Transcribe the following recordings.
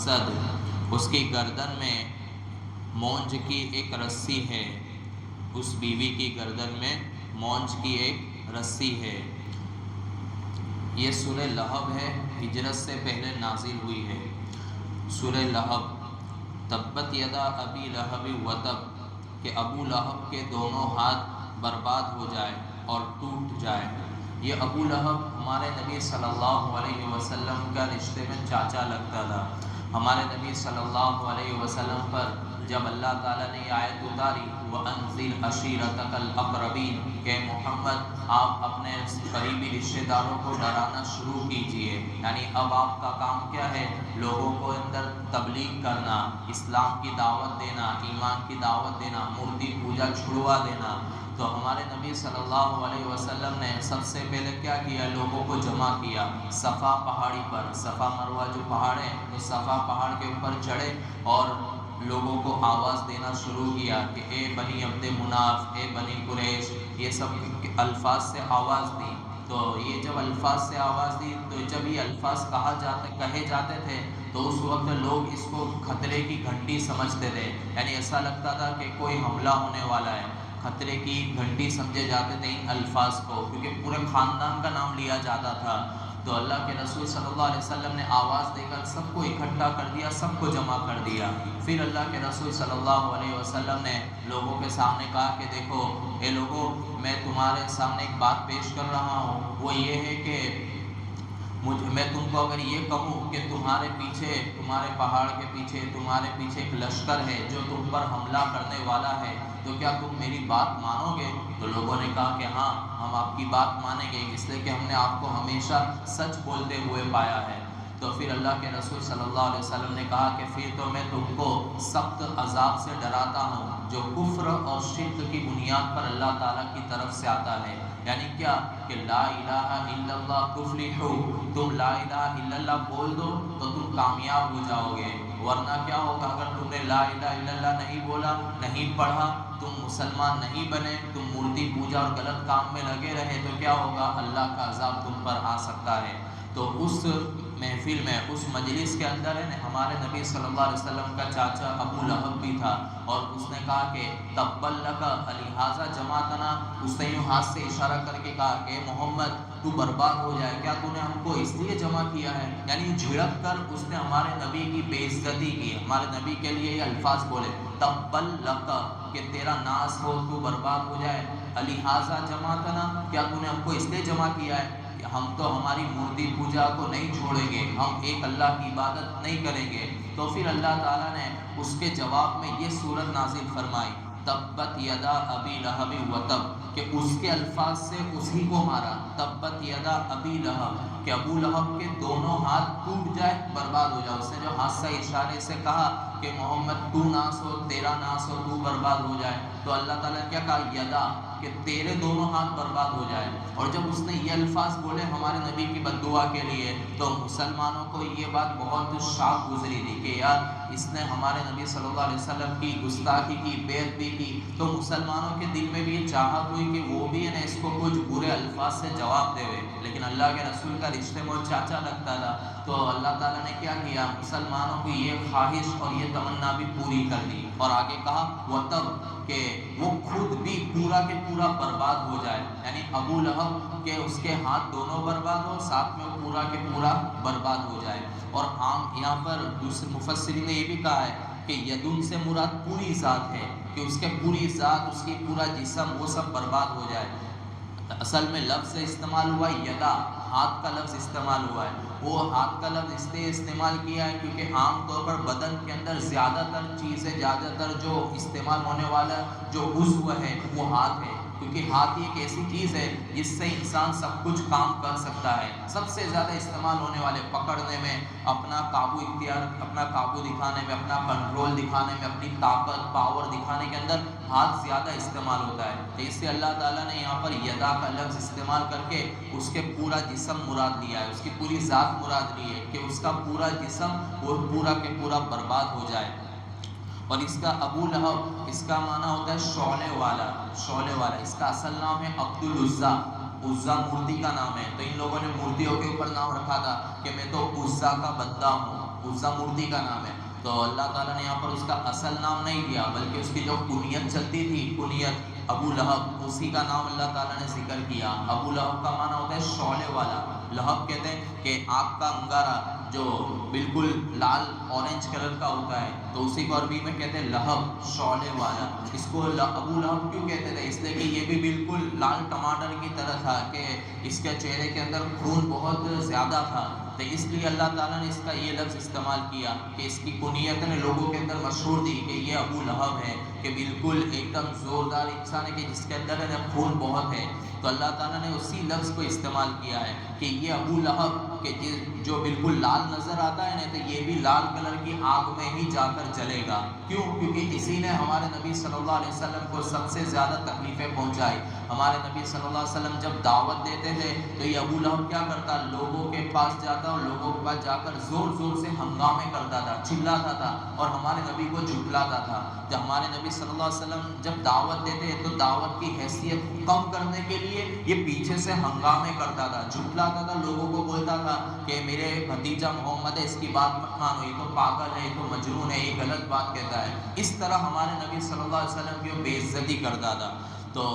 اسد، اس کی گردن میں مونج کی ایک رسی ہے، اس بیوی کی گردن میں مونج کی ایک رسی ہے۔ یہ سورہ لہب ہے، ہجرت سے پہلے نازل ہوئی ہے۔ سورہ لہب، تبت یدا ابی لہب وتب، کہ ابو لہب کے دونوں ہاتھ برباد ہو جائے اور ٹوٹ جائے۔ یہ ابو لہب ہمارے نبی صلی اللہ علیہ وسلم کا رشتے میں چاچا لگتا تھا۔ ہمارے نبی صلی اللہ علیہ وسلم پر جب اللہ تعالیٰ نے یہ آیت اتاری وَأَنذِرْ عَشِيرَتَكَ الْأَقْرَبِينَ کہ محمد آپ اپنے قریبی رشتہ داروں کو ڈرانا شروع کیجئے، یعنی اب آپ کا کام کیا ہے؟ لوگوں کو اندر تبلیغ کرنا، اسلام کی دعوت دینا، ایمان کی دعوت دینا، مورتی پوجا چھڑوا دینا۔ تو ہمارے نبی صلی اللہ علیہ وسلم نے سب سے پہلے کیا کیا؟ لوگوں کو جمع کیا صفا پہاڑی پر، صفا مروہ جو پہاڑ ہے اس صفا پہاڑ کے اوپر چڑھے اور لوگوں کو آواز دینا شروع کیا کہ اے بنی عبد مناف، اے بنی قریش، یہ سب الفاظ سے آواز دی۔ تو یہ جب الفاظ سے آواز دی تو جب یہ الفاظ کہے جاتے تھے تو اس وقت لوگ اس کو خطرے کی گھنٹی سمجھتے تھے، یعنی ایسا لگتا تھا کہ کوئی حملہ ہونے والا ہے۔ خطرے کی گھنٹی سمجھے جاتے تھے ان الفاظ کو، کیونکہ پورے خاندان کا نام لیا جاتا تھا۔ تو اللہ کے رسول صلی اللہ علیہ وسلم نے آواز دے کر سب کو اکٹھا کر دیا، سب کو جمع کر دیا۔ پھر اللہ کے رسول صلی اللہ علیہ وسلم نے لوگوں کے سامنے کہا کہ دیکھو اے لوگوں، میں تمہارے سامنے ایک بات پیش کر رہا ہوں، وہ یہ ہے کہ میں تم کو اگر یہ کہوں کہ تمہارے پیچھے، تمہارے پہاڑ کے پیچھے، تمہارے پیچھے ایک لشکر ہے جو تم پر حملہ کرنے والا ہے، تو کیا تم میری بات مانو گے؟ تو لوگوں نے کہا کہ ہاں ہم آپ کی بات مانیں گے، اس لیے کہ ہم نے آپ کو ہمیشہ سچ بولتے ہوئے پایا ہے۔ تو پھر اللہ کے رسول صلی اللہ علیہ وسلم نے کہا کہ پھر تو میں تم کو سخت عذاب سے ڈراتا ہوں جو کفر اور شرک کی بنیاد پر اللہ تعالیٰ کی طرف سے آتا ہے۔ یعنی کیا کہ لا الہ الا اللہ تفلحوا، تم لا الہ الا اللہ بول دو تو تم کامیاب ہو جاؤ گے، ورنہ کیا ہوگا اگر تم نے لا الہ الا اللہ نہیں بولا، نہیں پڑھا، تم مسلمان نہیں بنے، تم مورتی پوجا اور غلط کام میں لگے رہے تو کیا ہوگا؟ اللہ کا عذاب تم پر آ سکتا ہے۔ تو اس محفل میں، اس مجلس کے اندر ہے ہمارے نبی صلی اللہ علیہ وسلم کا چاچا ابو لہب بھی تھا، اور اس نے کہا کہ تبا لک لہٰذا جماعتنا، اس نے یوں ہاتھ سے اشارہ کر کے کہا کہ محمد تو برباد ہو جائے، کیا تو نے ہم کو اس لیے جمع کیا ہے؟ یعنی جھڑک کر اس نے ہمارے نبی کی بے عزتی کی، ہمارے نبی کے لیے یہ الفاظ بولے تبا لک کہ تیرا ناس ہو، تو برباد ہو جائے، لہٰذا جماعتنا، کیا تو نے ہم کو اس لیے جمع کیا ہے؟ ہم تو ہماری مورتی پوجا کو نہیں چھوڑیں گے، ہم ایک اللہ کی عبادت نہیں کریں گے۔ تو پھر اللہ تعالیٰ نے اس کے جواب میں یہ سورت نازل فرمائی تبت یدا ابی لہب وتب، کہ اس کے الفاظ سے اسی کو مارا، تبت یدا ابی لہب، کہ ابو لہب کے دونوں ہاتھ ٹوٹ جائے، برباد ہو جائے۔ اس نے جو ہاتھ سے اشارے سے کہا کہ محمد تو ناس ہو، تیرا ناس ہو، تو برباد ہو جائے، تو اللہ تعالیٰ نے کیا کہا؟ یدا، کہ تیرے دونوں ہاتھ برباد ہو جائے۔ اور جب اس نے یہ الفاظ بولے ہمارے نبی کی بد دعا کے لیے تو مسلمانوں کو یہ بات بہت شاق گزری تھی کہ یار اس نے ہمارے نبی صلی اللہ علیہ وسلم کی گستاخی کی، بے ادبی کی۔ تو مسلمانوں کے دل میں بھی یہ چاہت ہوئی کہ وہ بھی اس کو کچھ برے الفاظ سے جواب دے، لیکن اللہ کے رسول کا رشتے میں چاچا لگتا تھا، تو اللہ تعالیٰ نے کیا کیا؟ مسلمانوں کی یہ خواہش اور یہ تمنا بھی پوری کر دی، اور آگے کہا وتب، کہ وہ خود بھی پورا کے پورا برباد ہو جائے، یعنی ابو لہب کے اس کے ہاتھ دونوں برباد ہو، ساتھ میں پورا کے پورا برباد ہو جائے۔ اور عام یہاں پر دوسرے مفسرین نے یہ بھی کہا ہے کہ یدن سے مراد پوری ذات ہے، کہ اس کے پوری ذات، اس کی پورا جسم، وہ سب برباد ہو جائے۔ اصل میں لفظ استعمال ہوا یدا، ہاتھ کا لفظ استعمال ہوا ہے۔ وہ ہاتھ کا لفظ اس لیے استعمال کیا ہے کیونکہ عام طور پر بدن کے اندر زیادہ تر چیزیں، زیادہ تر جو استعمال ہونے والا جو عضو ہے وہ ہاتھ ہے، کیونکہ ہاتھ ایک ایسی چیز ہے جس سے انسان سب کچھ کام کر سکتا ہے۔ سب سے زیادہ استعمال ہونے والے، پکڑنے میں، اپنا قابو اختیار، اپنا قابو دکھانے میں، اپنا کنٹرول دکھانے میں، اپنی طاقت، پاور دکھانے کے اندر ہاتھ زیادہ استعمال ہوتا ہے۔ تو اس سے اللہ تعالیٰ نے یہاں پر یدا کا لفظ استعمال کر کے اس کے پورا جسم مراد لیا ہے، اس کی پوری ذات مراد لی ہے، کہ اس کا پورا جسم وہ پورا کے پورا برباد ہو جائے۔ اور اس کا ابو لہب، اس کا معنی ہوتا ہے شعلے والا، شعلے والا۔ اس کا اصل نام ہے عبد العزیٰ، عزیٰ مورتی کا نام ہے، تو ان لوگوں نے مورتیوں کے اوپر نام رکھا تھا کہ میں تو عزیٰ کا بندہ ہوں، عزا مورتی کا نام ہے، تو اللہ تعالیٰ نے یہاں پر اس کا اصل نام نہیں دیا بلکہ اس کی جو کنیت چلتی تھی، کنیت ابو لہب، اسی کا نام اللہ تعالیٰ نے ذکر کیا۔ ابو لہب کا معنی ہوتا ہے شعلے والا، لہب کہتے ہیں کہ آگ کا انگارہ جو بالکل لال اورنج کلر کا ہوتا ہے، تو اسی کو عربی میں کہتے ہیں لہب، شعلے والا۔ اس کو ابو لہب کیوں کہتے تھے؟ اس لیے کہ یہ بھی بالکل لال ٹماٹر کی طرح تھا، کہ اس کے چہرے کے اندر خون بہت زیادہ تھا، تو اس لیے اللہ تعالیٰ نے اس کا یہ لفظ استعمال کیا کہ اس کی کنیت نے لوگوں کے اندر مشہور دی کہ یہ ابو لہب ہے، کہ بالکل ایک دم زوردار انسان ہے کہ جس کے اندر خون بہت ہے۔ تو اللہ تعالیٰ نے اسی لفظ کو استعمال کیا ہے کہ یہ ابو لہب کہ جو بالکل لال نظر آتا ہے نا، تو یہ بھی لال کلر کی آگ میں ہی جا کر جلے گا۔ کیوں؟ کیونکہ اسی نے ہمارے نبی صلی اللہ علیہ وسلم کو سب سے زیادہ تکلیفیں پہنچائی۔ ہمارے نبی صلی اللہ علیہ وسلم جب دعوت دیتے تھے تو یہ ابو لہب کیا کرتا؟ لوگوں کے پاس جاتا اور لوگوں کے پاس جا کر زور زور سے ہنگامے کرتا تھا، چلاتا تھا اور ہمارے نبی کو جھٹلاتا تھا۔ جب ہمارے نبی صلی اللہ علیہ وسلم جب دعوت دیتے تو دعوت کی حیثیت کم کرنے کے لیے یہ پیچھے سے ہنگامے کرتا تھا، جھٹلاتا تھا، لوگوں کو بولتا تھا کہ میرے بھتیجا محمد ہے، اس کی بات مت مانو، یہ تو پاگل ہے، یہ تو مجنون ہے، یہ غلط بات کہتا ہے۔ اس طرح ہمارے نبی صلی اللہ علیہ وسلم کی بے عزتی کرتا تھا۔ تو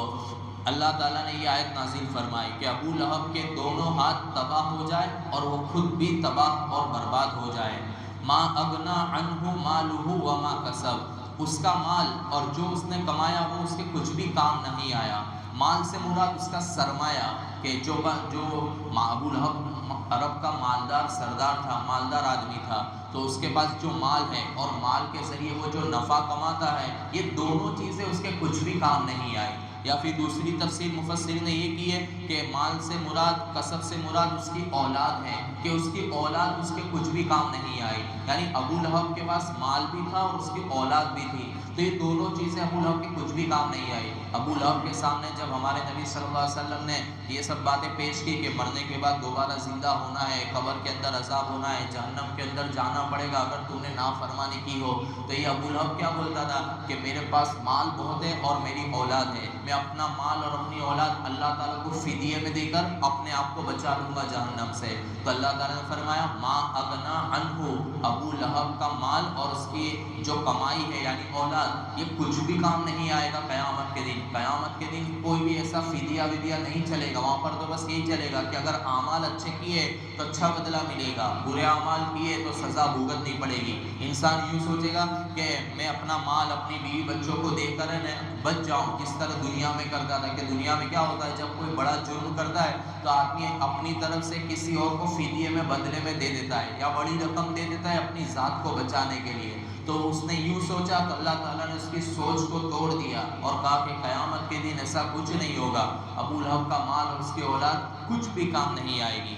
اللہ تعالیٰ نے یہ آیت نازل فرمائی کہ ابو لہب کے دونوں ہاتھ تباہ ہو جائے اور وہ خود بھی تباہ اور برباد ہو جائے۔ ما اغنا عنہ مالہ وما کسب، اس کا مال اور جو اس نے کمایا وہ اس کے کچھ بھی کام نہیں آیا۔ مال سے مراد اس کا سرمایہ، کہ جو ابو لہب عرب کا مالدار سردار تھا، مالدار آدمی تھا، تو اس کے پاس جو مال ہے اور مال کے ذریعے وہ جو نفع کماتا ہے، یہ دونوں چیزیں اس کے کچھ بھی کام نہیں آئی۔ یا پھر دوسری تفسیر مفسرین نے یہ کی ہے کہ مال سے مراد، کسب سے مراد اس کی اولاد ہے، کہ اس کی اولاد اس کے کچھ بھی کام نہیں آئی۔ یعنی ابو لہب کے پاس مال بھی تھا اور اس کی اولاد بھی تھی، تو یہ دونوں چیزیں ابو لہب کے کچھ بھی کام نہیں آئی۔ ابو لہب کے سامنے جب ہمارے نبی صلی اللہ علیہ وسلم نے یہ سب باتیں پیش کی کہ مرنے کے بعد دوبارہ زندہ ہونا ہے، قبر کے اندر عذاب ہونا ہے، جہنم کے اندر جانا پڑے گا اگر تم نے نافرمانی کی ہو، تو یہ ابو لہب کیا بولتا تھا کہ میرے پاس مال بہت ہے اور میری اولاد ہے، میں اپنا مال اور اپنی اولاد اللہ تعالیٰ کو فدیے میں دے کر اپنے آپ کو بچا لوں گا جہنم سے۔ تو اللہ تعالیٰ نے فرمایا ما اغنا عنہ، ابو لہب کا مال اور اس کی جو کمائی ہے یعنی اولاد، یہ کچھ بھی کام نہیں آئے گا قیامت کے دن۔ قیامت کے دن کوئی بھی ایسا فدیہ ودیہ نہیں چلے گا، وہاں پر تو بس یہی چلے گا کہ اگر اعمال اچھے کیے تو اچھا بدلہ ملے گا، برے اعمال کیے تو سزا بھگتنی پڑے گی۔ انسان یوں سوچے گا کہ میں اپنا مال اپنی بیوی بچوں کو دے کر بچ جاؤں، جس طرح دنیا میں کرتا تھا، کہ دنیا میں کیا ہوتا ہے جب کوئی بڑا جرم کرتا ہے تو آدمی اپنی طرف سے کسی اور کو فدیے میں بدلے میں دے دیتا ہے یا بڑی رقم دے دیتا ہے اپنی ذات کو بچانے کے لیے۔ تو اس نے یوں سوچا تو اللہ تعالیٰ نے اس کی سوچ کو توڑ دیا اور کہا کہ قیامت کے دن ایسا کچھ نہیں ہوگا، ابو لہب کا مال اور اس کی اولاد کچھ بھی کام نہیں آئے گی۔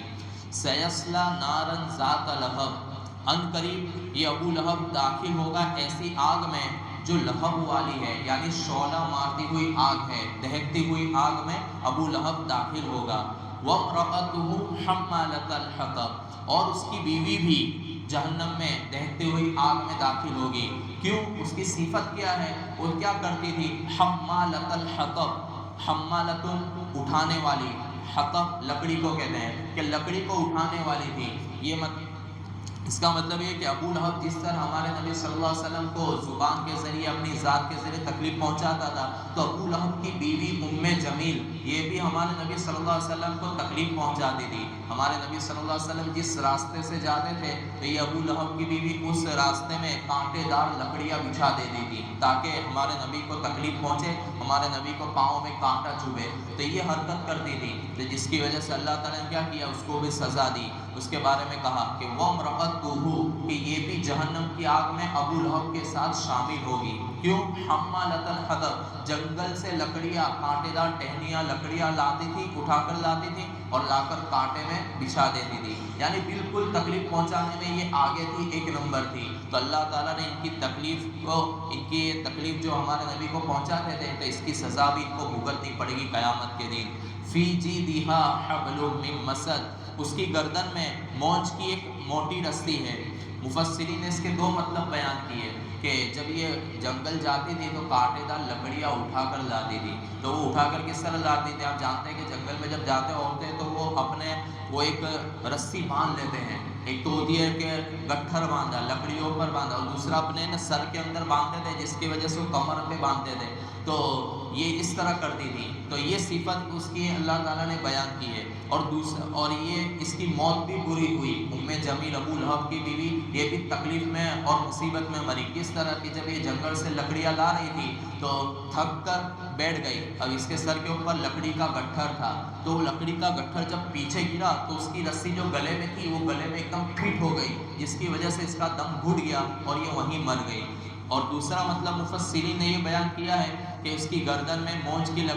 سیصلی نارا ذات لہب، ان قریب یہ ابو لہب داخل ہوگا ایسی آگ میں جو لہب والی ہے، یعنی شعلہ مارتی ہوئی آگ ہے، دہکتی ہوئی آگ میں ابو لہب داخل ہوگا۔ وامرأتہ حمالۃ الحطب، اور اس کی بیوی بھی جہنم میں دہکتی ہوئی آگ میں داخل ہوگی۔ کیوں؟ اس کی صفت کیا ہے؟ وہ کیا کرتی تھی؟ حمالۃ الحطب، حمالۃ اٹھانے والی، حطب لکڑی کو کہتے ہیں کہ لکڑی کو اٹھانے والی تھی۔ یہ اس کا مطلب یہ کہ ابو لہب جس طرح ہمارے نبی صلی اللہ علیہ وسلم کو زبان کے ذریعے اپنی ذات کے ذریعے تکلیف پہنچاتا تھا، تو ابو لہب کی بیوی ام جمیل یہ بھی ہمارے نبی صلی اللہ علیہ وسلم کو تکلیف پہنچاتی تھی۔ ہمارے نبی صلی اللہ علیہ وسلم جس راستے سے جاتے تھے تو یہ ابو لہب کی بیوی اس راستے میں کانٹے دار لکڑیاں بچھا دیتی تھی تاکہ ہمارے نبی کو تکلیف پہنچے، ہمارے نبی کو پاؤں میں کانٹا چبھے، تو یہ حرکت کرتی تھی، تو جس کی وجہ سے اللہ تعالیٰ نے کیا کیا؟ اس کو بھی سزا دی۔ اس کے بارے میں کہا کہ وَامْرَأَتُهُ، کہ یہ بھی جہنم کی آگ میں ابو لہب کے ساتھ شامل ہوگی۔ کیوں؟ حمالۃ الحطب، جنگل سے لکڑیاں، کانٹے دار ٹہنیاں لکڑیاں لاتی تھی، اٹھا کر لاتی تھی اور لا کر کانٹے میں بچھا دیتی تھی، یعنی بالکل تکلیف پہنچانے میں یہ آگے تھی، ایک نمبر تھی۔ تو اللہ تعالیٰ نے ان کی تکلیف جو ہمارے نبی کو پہنچاتے تھے تو اس کی سزا بھی ان کو بھگتنی پڑے گی قیامت کے دن۔ فی جیدہا حبل من مسد، اس کی گردن میں مونج کی ایک موٹی رسی ہے۔ مفسرین نے اس کے دو مطلب بیان کیے کہ جب یہ جنگل جاتی تھی تو کانٹے دار لکڑیاں اٹھا کر لاتی تھی، تو وہ اٹھا کر کس طرح لاتی تھی؟ آپ جانتے ہیں کہ جنگل میں جب جاتے ہوتے تو وہ ایک رسی باندھ لیتے ہیں ایک تو ہوتی ہے کہ گٹھر باندھا، لکڑیوں پر باندھا، اور دوسرا اپنے نا سر کے اندر باندھتے تھے جس کی وجہ سے وہ کمر پہ باندھتے تھے، تو یہ اس طرح کرتی تھی، تو یہ صفت اس کی اللہ تعالیٰ نے بیان کی ہے۔ اور یہ اس کی موت بھی بری ہوئی، ام جمیل ابو لہب کی بیوی، یہ بھی تکلیف میں اور مصیبت میں مری۔ کس طرح کی، جب یہ جنگل سے لکڑیاں لا رہی تھی تو تھک کر بیٹھ گئی، اب اس کے سر کے اوپر لکڑی کا گٹھر تھا، تو وہ لکڑی کا گٹھر جب پیچھے گرا تو اس کی رسی جو گلے میں تھی وہ گلے میں ایک دم فٹ ہو گئی، جس کی وجہ سے اس کا دم گھٹ گیا اور یہ وہیں مر گئی۔ اور دوسرا مطلب مفسرین نے یہ بیان کیا ہے کہ اس کی گردن میں مونج کی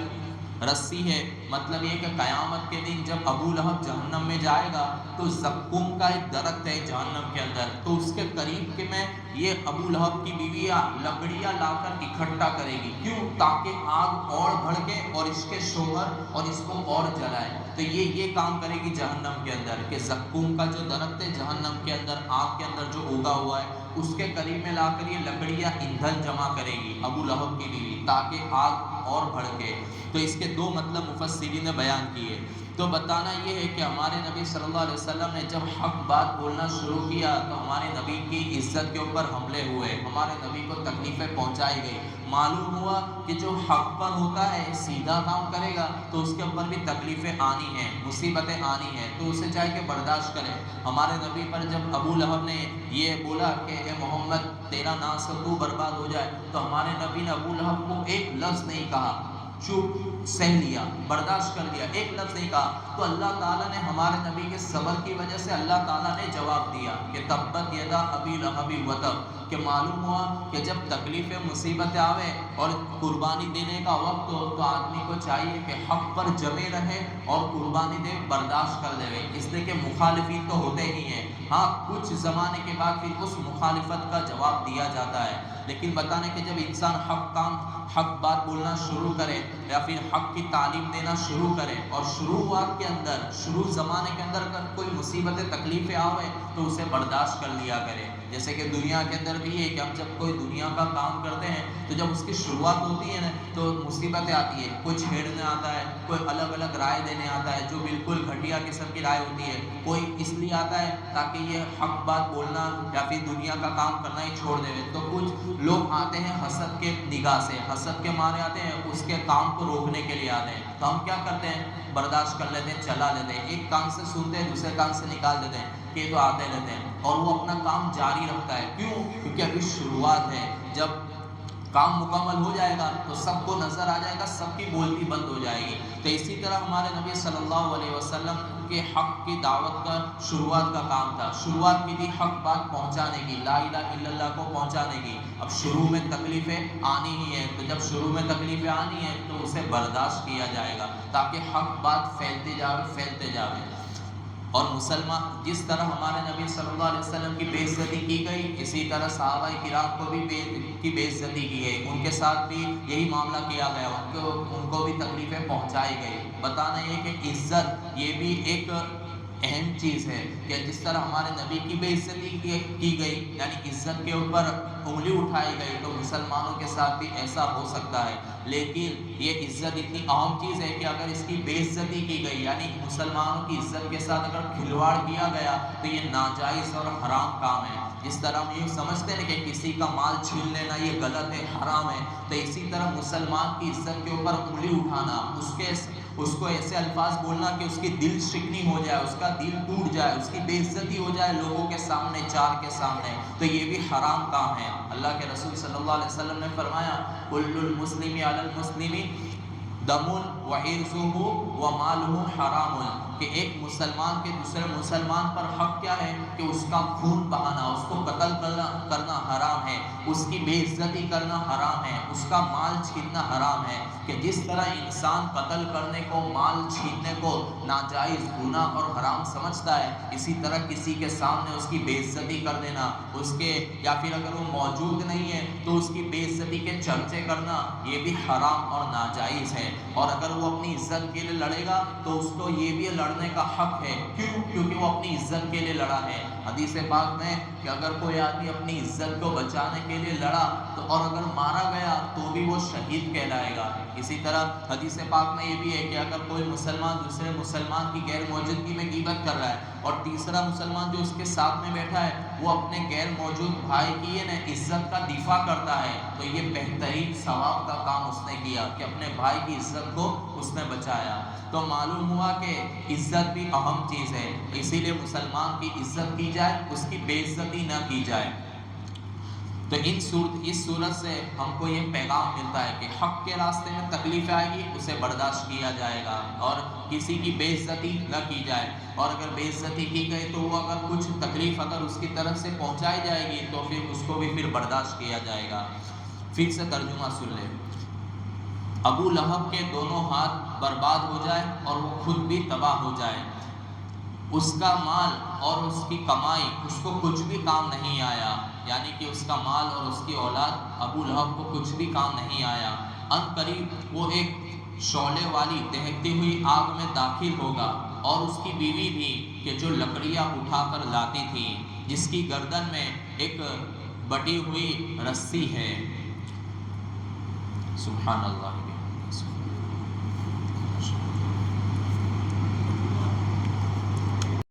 رسی ہے، مطلب یہ کہ قیامت کے دن جب ابو لہب جہنم میں جائے گا تو زقوم کا ایک درخت ہے جہنم کے اندر، تو اس کے قریب کے میں یہ ابو لہب کی بیویاں لکڑیاں لا کر اکٹھا کرے گی، کیوں؟ تاکہ آگ اور بھڑکے اور اس کے شوہر اور اس کو اور جلائے، تو یہ کام کرے گی جہنم کے اندر، کہ زقوم کا جو درخت ہے جہنم کے اندر آگ کے اندر جو اگا ہوا ہے اس کے قریب میں لا کر یہ لکڑیاں ایندھن جمع کرے گی ابو لہب کی بیوی، تاکہ آگ اور بھڑکے۔ تو اس کے دو مطلب مفسرین نے بیان کیے۔ تو بتانا یہ ہے کہ ہمارے نبی صلی اللہ علیہ وسلم نے جب حق بات بولنا شروع کیا تو ہمارے نبی کی عزت کے اوپر حملے ہوئے، ہمارے نبی کو تکلیفیں پہنچائی گئی۔ معلوم ہوا کہ جو حق پر ہوتا ہے سیدھا کام کرے گا تو اس کے اوپر بھی تکلیفیں آنی ہیں، مصیبتیں آنی ہیں، تو اسے چاہے کہ برداشت کرے۔ ہمارے نبی پر جب ابو لہب نے یہ بولا کہ اے محمد تیرا ناس تو برباد ہو جائے، تو ہمارے نبی نے ابو لہب کو ایک لفظ نہیں کہا، چپ سہ لیا، برداشت کر لیا، ایک لفظ نہیں کہا۔ تو اللہ تعالیٰ نے ہمارے نبی کے صبر کی وجہ سے اللہ تعالیٰ نے جواب دیا کہ تبت یدا ابی لہب وتب، کہ معلوم ہوا کہ جب تکلیفیں مصیبتیں آوے اور قربانی دینے کا وقت ہو تو آدمی کو چاہیے کہ حق پر جمے رہے اور قربانی دے، برداشت کر دے، اس لیے کہ مخالفین تو ہوتے ہی ہیں، ہاں کچھ زمانے کے بعد پھر اس مخالفت کا جواب دیا جاتا ہے، لیکن بتانے کہ جب انسان حق بات بولنا شروع کرے یا پھر حق کی تعلیم دینا شروع کرے اور شروعات کے اندر، شروع زمانے کے اندر اگر کوئی مصیبتیں تکلیفیں آوے تو اسے برداشت کر لیا کرے۔ جیسے کہ دنیا کے اندر بھی ہے کہ ہم جب کوئی دنیا کا کام کرتے ہیں تو جب اس کی شروعات ہوتی ہے نا تو مصیبتیں آتی ہے، کوئی چھیڑنے آتا ہے، کوئی الگ الگ رائے دینے آتا ہے جو بالکل گھٹیا قسم کی رائے ہوتی ہے، کوئی اس لیے آتا ہے تاکہ یہ حق بات بولنا یا پھر دنیا کا کام کرنا ہی چھوڑ دے، تو کچھ لوگ آتے ہیں حسد کے نگاہ سے، حسد کے مارے آتے ہیں، اس کے کام کو روکنے کے لیے آتے ہیں، تو ہم کیا کرتے ہیں؟ برداشت کر لیتے ہیں، چلا لیتے ہیں، ایک کان سے سنتے ہیں دوسرے کان سے نکال دیتے ہیں کہ یہ تو آتے رہتے ہیں، اور وہ اپنا کام جاری رکھتا ہے، کیوں؟ کیونکہ ابھی شروعات ہے، جب کام مکمل ہو جائے گا تو سب کو نظر آ جائے گا، سب کی بولتی بند ہو جائے گی۔ تو اسی طرح ہمارے نبی صلی اللہ علیہ وسلم کے حق کی دعوت کا شروعات کا کام تھا، شروعات کی تھی حق بات پہنچانے کی، لا الہ الا اللہ کو پہنچانے کی۔ اب شروع میں تکلیفیں آنی ہی ہیں، تو جب شروع میں تکلیفیں آنی ہیں تو اسے برداشت کیا جائے گا تاکہ حق بات پھیلتے جاوے۔ اور مسلمان جس طرح ہمارے نبی صلی اللہ علیہ وسلم کی بے عزتی کی گئی، اسی طرح صحابہ کرام کو بھی بے عزتی کی گئی، ان کے ساتھ بھی یہی معاملہ کیا گیا، ان کو بھی تکلیفیں پہنچائی گئی۔ بتانا یہ کہ عزت یہ بھی ایک اہم چیز ہے کہ جس طرح ہمارے نبی کی بے عزتی کی گئی، یعنی عزت کے اوپر انگلی اٹھائی گئی، تو مسلمانوں کے ساتھ بھی ایسا ہو سکتا ہے۔ لیکن یہ عزت اتنی اہم چیز ہے کہ اگر اس کی بے عزتی کی گئی، یعنی مسلمانوں کی عزت کے ساتھ اگر کھلواڑ کیا گیا تو یہ ناجائز اور حرام کام ہے۔ جس طرح ہم یہ سمجھتے ہیں کہ کسی کا مال چھین لینا یہ غلط ہے، حرام ہے، تو اسی طرح مسلمان کی عزت کے اوپر انگلی اٹھانا، اس کو ایسے الفاظ بولنا کہ اس کی دل شکنی ہو جائے، اس کا دل ٹوٹ جائے، اس کی بے عزتی ہو جائے لوگوں کے سامنے، چار کے سامنے، تو یہ بھی حرام کام ہے۔ اللہ کے رسول صلی اللہ علیہ وسلم نے فرمایا کل المسلم علی المسلم دم وعرضہ ومالہ حرام، کہ ایک مسلمان کے دوسرے مسلمان پر حق کیا ہے کہ اس کا خون بہانا، اس کو قتل کرنا حرام ہے، اس کی بے عزتی کرنا حرام ہے، اس کا مال چھیننا حرام ہے۔ کہ جس طرح انسان قتل کرنے کو، مال چھیننے کو ناجائز، گناہ اور حرام سمجھتا ہے، اسی طرح کسی کے سامنے اس کی بے عزتی کر دینا، اس کے یا پھر اگر وہ موجود نہیں ہے تو اس کی بے عزتی کے چرچے کرنا یہ بھی حرام اور ناجائز ہے۔ اور اگر وہ اپنی عزت کے لیے لڑے گا تو اس کو یہ بھی لڑنے کا حق ہے، کیوں؟ کیونکہ وہ اپنی عزت کے لیے لڑا ہے۔ حدیث پاک میں کہ اگر کوئی آدمی اپنی عزت کو بچانے کے لیے لڑا تو اور اگر مارا گیا تو بھی وہ شہید کہلائے گا۔ اسی طرح حدیث پاک میں یہ بھی ہے کہ اگر کوئی مسلمان دوسرے مسلمان کی غیر موجودگی میں غیبت کر رہا ہے اور تیسرا مسلمان جو اس کے ساتھ میں بیٹھا ہے وہ اپنے غیر موجود بھائی کی عزت کا دفاع کرتا ہے، تو یہ بہترین ثواب کا کام اس نے کیا کہ اپنے بھائی کی عزت کو اس نے بچایا۔ تو معلوم ہوا کہ عزت بھی اہم چیز ہے، اسی لیے مسلمان کی عزت کی جائے، اس کی بے عزتی نہ کی جائے۔ تو اس صورت سے ہم کو یہ پیغام ملتا ہے کہ حق کے راستے میں تکلیف آئے گی اسے برداشت کیا جائے گا اور کسی کی بے عزتی نہ کی جائے، اور اگر بے عزتی کی گئی تو وہ اگر کچھ تکلیف اگر اس کی طرف سے پہنچائی جائے گی تو پھر اس کو بھی پھر برداشت کیا جائے گا۔ پھر سے ترجمہ سن لیں۔ ابو لہب کے دونوں ہاتھ برباد ہو جائے اور وہ خود بھی تباہ ہو جائے، اس کا مال اور اس کی کمائی اس کو کچھ بھی کام نہیں آیا، یعنی کہ اس کا مال اور اس کی اولاد ابو لہب کو کچھ بھی کام نہیں آیا۔ ان قریب وہ ایک شعلے والی دہکتی ہوئی آگ میں داخل ہوگا، اور اس کی بیوی بھی کہ جو لکڑیاں اٹھا کر لاتی تھی، جس کی گردن میں ایک بٹی ہوئی رسی ہے۔ سبحان اللہ۔